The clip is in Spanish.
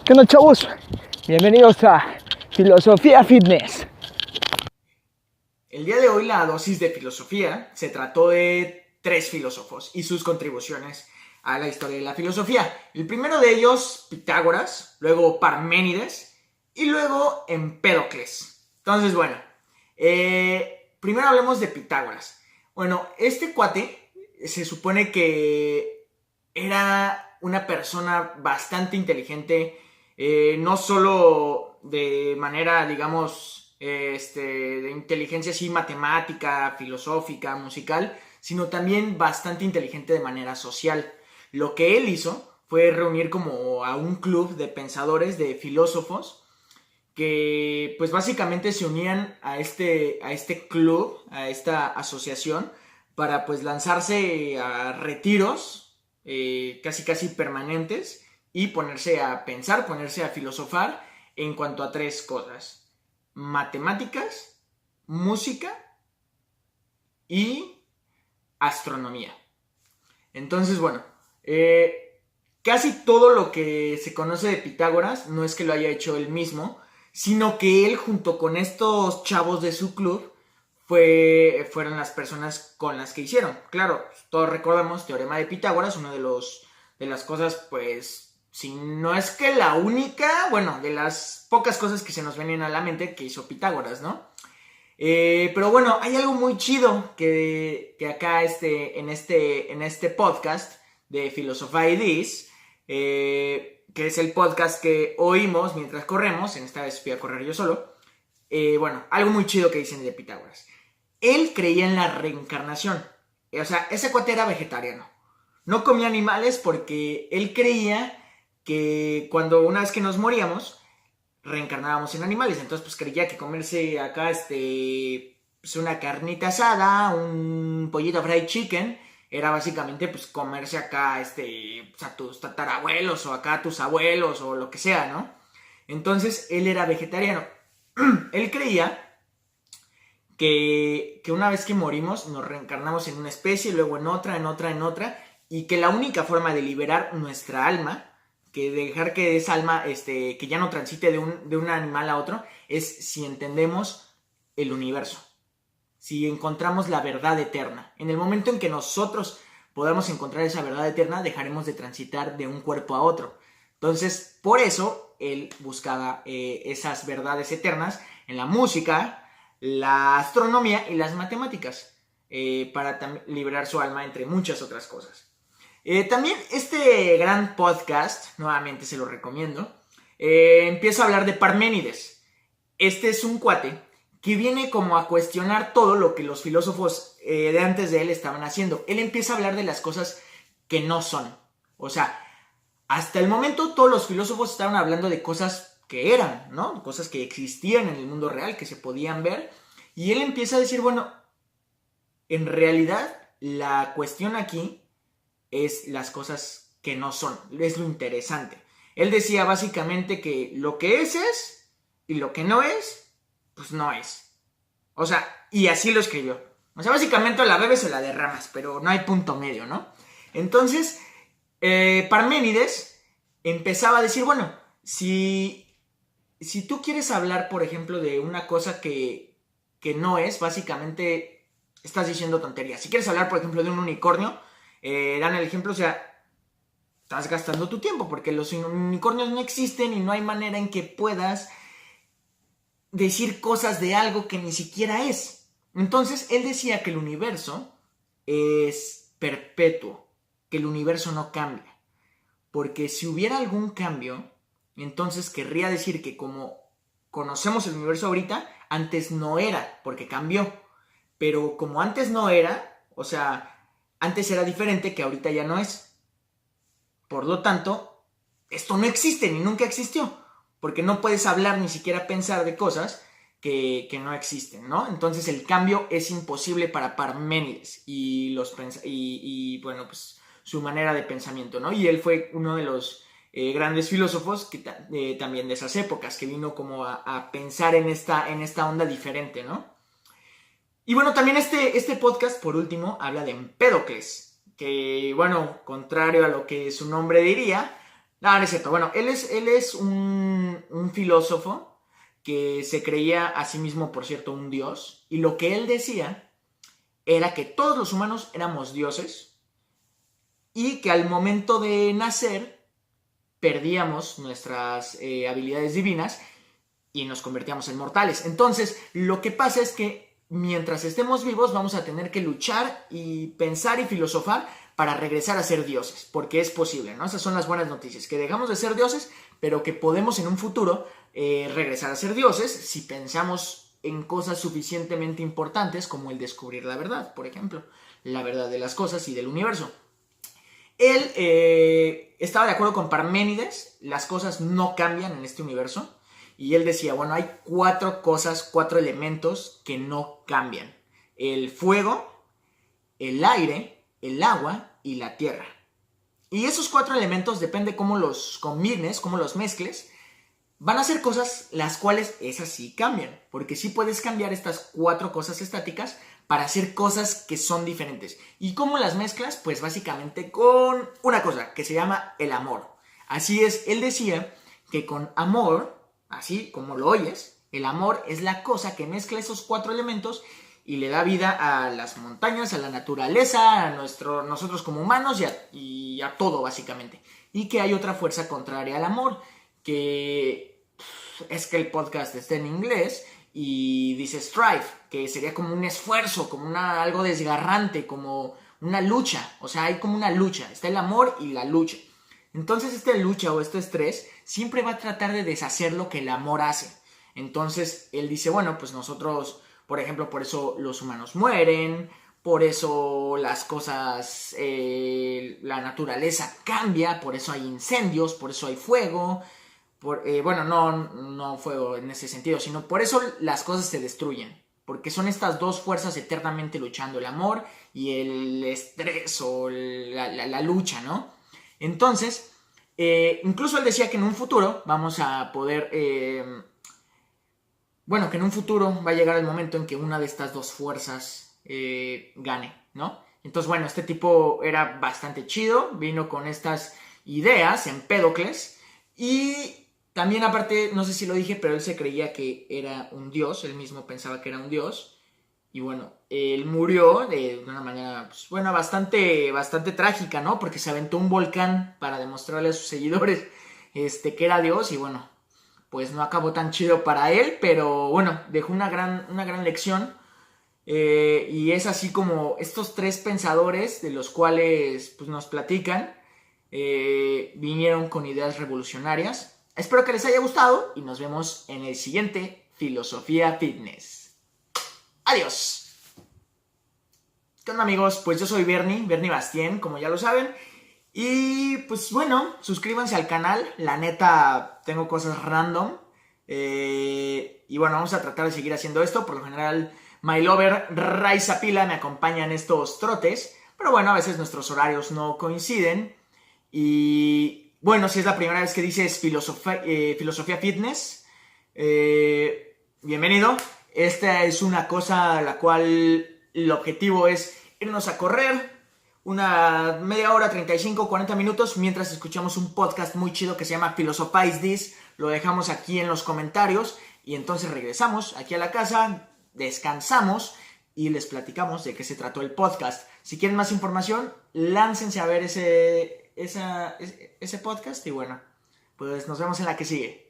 ¿Qué onda, chavos? Bienvenidos a Filosofía Fitness. El día de hoy la dosis de filosofía se trató de 3 filósofos y sus contribuciones a la historia de la filosofía. El primero de ellos, Pitágoras, luego Parménides y luego Empédocles. Entonces, bueno, primero hablemos de Pitágoras. Bueno, este cuate se supone que era una persona bastante inteligente, no solo de manera, digamos, de inteligencia así matemática, filosófica, musical, sino también bastante inteligente de manera social. Lo que él hizo fue reunir como a un club de pensadores, de filósofos, que pues básicamente se unían a este club, a esta asociación, para pues lanzarse a retiros casi permanentes y ponerse a pensar, ponerse a filosofar en cuanto a 3 cosas: matemáticas, música y astronomía. Entonces, bueno, casi todo lo que se conoce de Pitágoras no es que lo haya hecho él mismo, sino que él, junto con estos chavos de su club, fueron las personas con las que hicieron. Claro, todos recordamos Teorema de Pitágoras, una de las cosas, pues, si no es que la única, bueno, de las pocas cosas que se nos vienen a la mente que hizo Pitágoras, ¿no? Pero bueno, hay algo muy chido que acá en este podcast de Philosophy This, que es el podcast que oímos mientras corremos. En esta vez fui a correr yo solo. Bueno, algo muy chido que dicen de Pitágoras. Él creía en la reencarnación. O sea, ese cuate era vegetariano. No comía animales porque él creía que una vez que nos moríamos, reencarnábamos en animales. Entonces pues creía que comerse acá pues una carnita asada, un pollito fried chicken, era básicamente pues comerse acá pues, a tus tatarabuelos o acá a tus abuelos o lo que sea, ¿no? Entonces él era vegetariano. Él creía que una vez que morimos nos reencarnamos en una especie, luego en otra, y que la única forma de liberar nuestra alma, que dejar que esa alma que ya no transite de un animal a otro, es si entendemos el universo, si encontramos la verdad eterna. En el momento en que nosotros podamos encontrar esa verdad eterna, dejaremos de transitar de un cuerpo a otro. Entonces, por eso él buscaba esas verdades eternas en la música, la astronomía y las matemáticas, para liberar su alma, entre muchas otras cosas. También este gran podcast, nuevamente se lo recomiendo, empieza a hablar de Parménides. Este es un cuate que viene como a cuestionar todo lo que los filósofos de antes de él estaban haciendo. Él empieza a hablar de las cosas que no son. O sea, hasta el momento todos los filósofos estaban hablando de cosas que eran, ¿no? Cosas que existían en el mundo real, que se podían ver. Y él empieza a decir, bueno, en realidad la cuestión aquí es las cosas que no son, es lo interesante. Él decía básicamente que lo que es y lo que no es, pues no es. O sea, y así lo escribió. O sea, básicamente la bebes o la derramas, pero no hay punto medio, ¿no? Entonces, Parménides empezaba a decir, bueno, si tú quieres hablar, por ejemplo, de una cosa que no es, básicamente estás diciendo tonterías. Si quieres hablar, por ejemplo, de un unicornio, dan el ejemplo, o sea, estás gastando tu tiempo porque los unicornios no existen y no hay manera en que puedas decir cosas de algo que ni siquiera es. Entonces, él decía que el universo es perpetuo, que el universo no cambia. Porque si hubiera algún cambio, entonces querría decir que como conocemos el universo ahorita, antes no era, porque cambió. Pero como antes no era, o sea, antes era diferente que ahorita ya no es. Por lo tanto, esto no existe ni nunca existió. Porque no puedes hablar ni siquiera pensar de cosas que no existen, ¿no? Entonces el cambio es imposible para Parménides y bueno, pues su manera de pensamiento, ¿no? Y él fue uno de los grandes filósofos también de esas épocas, que vino como a pensar en esta onda diferente, ¿no? Y bueno, también este podcast, por último, habla de Empédocles, que, bueno, contrario a lo que su nombre diría, No, no es cierto. Bueno, él es un filósofo que se creía a sí mismo, por cierto, un dios. Y lo que él decía era que todos los humanos éramos dioses y que al momento de nacer perdíamos nuestras habilidades divinas y nos convertíamos en mortales. Entonces, lo que pasa es que mientras estemos vivos vamos a tener que luchar y pensar y filosofar para regresar a ser dioses, porque es posible, ¿no? Esas son las buenas noticias, que dejamos de ser dioses, pero que podemos en un futuro regresar a ser dioses si pensamos en cosas suficientemente importantes como el descubrir la verdad, por ejemplo, la verdad de las cosas y del universo. Él estaba de acuerdo con Parménides, las cosas no cambian en este universo, y él decía, bueno, hay 4 cosas, 4 elementos que no cambian: el fuego, el aire, el agua y la tierra. Y esos 4 elementos, depende cómo los combines, cómo los mezcles, van a ser cosas las cuales esas sí cambian, porque sí puedes cambiar estas 4 cosas estáticas para hacer cosas que son diferentes. ¿Y cómo las mezclas? Pues básicamente con una cosa que se llama el amor. Así es, él decía que con amor, así como lo oyes, el amor es la cosa que mezcla esos 4 elementos y le da vida a las montañas, a la naturaleza, a nosotros como humanos y a todo básicamente. Y que hay otra fuerza contraria al amor, que es que el podcast está en inglés y dice strive, que sería como un esfuerzo, como algo desgarrante, como una lucha. O sea, hay como una lucha, está el amor y la lucha. Entonces esta lucha o este estrés siempre va a tratar de deshacer lo que el amor hace. Entonces él dice, bueno, pues nosotros, por ejemplo, por eso los humanos mueren, por eso las cosas, la naturaleza cambia, por eso hay incendios, por eso hay fuego. Bueno, no fuego en ese sentido, sino por eso las cosas se destruyen. Porque son estas 2 fuerzas eternamente luchando, el amor y el estrés o la lucha, ¿no? Entonces, incluso él decía que en un futuro vamos a poder... bueno, que en un futuro va a llegar el momento en que una de estas 2 fuerzas gane, ¿no? Entonces, bueno, este tipo era bastante chido, vino con estas ideas, Empédocles, y también aparte, no sé si lo dije, pero él se creía que era un dios, él mismo pensaba que era un dios, y bueno, él murió de una manera, pues, bueno, bastante trágica, ¿no? Porque se aventó un volcán para demostrarle a sus seguidores que era dios, y bueno, pues no acabó tan chido para él, pero bueno, dejó una gran lección. Y es así como estos 3 pensadores de los cuales pues, nos platican vinieron con ideas revolucionarias. Espero que les haya gustado y nos vemos en el siguiente Filosofía Fitness. Adiós. ¿Qué onda, amigos? Pues yo soy Bernie Bastien, como ya lo saben. Y pues bueno, suscríbanse al canal. La neta, tengo cosas random. Y bueno, vamos a tratar de seguir haciendo esto. Por lo general, my lover Raiza Pila me acompaña en estos trotes. Pero bueno, a veces nuestros horarios no coinciden. Y bueno, si es la primera vez que dices Filosofía Fitness, bienvenido. Esta es una cosa la cual el objetivo es irnos a correr una media hora, 35, 40 minutos, mientras escuchamos un podcast muy chido que se llama Philosophize This. Lo dejamos aquí en los comentarios y entonces regresamos aquí a la casa, descansamos y les platicamos de qué se trató el podcast. Si quieren más información, láncense a ver ese podcast y bueno, pues nos vemos en la que sigue.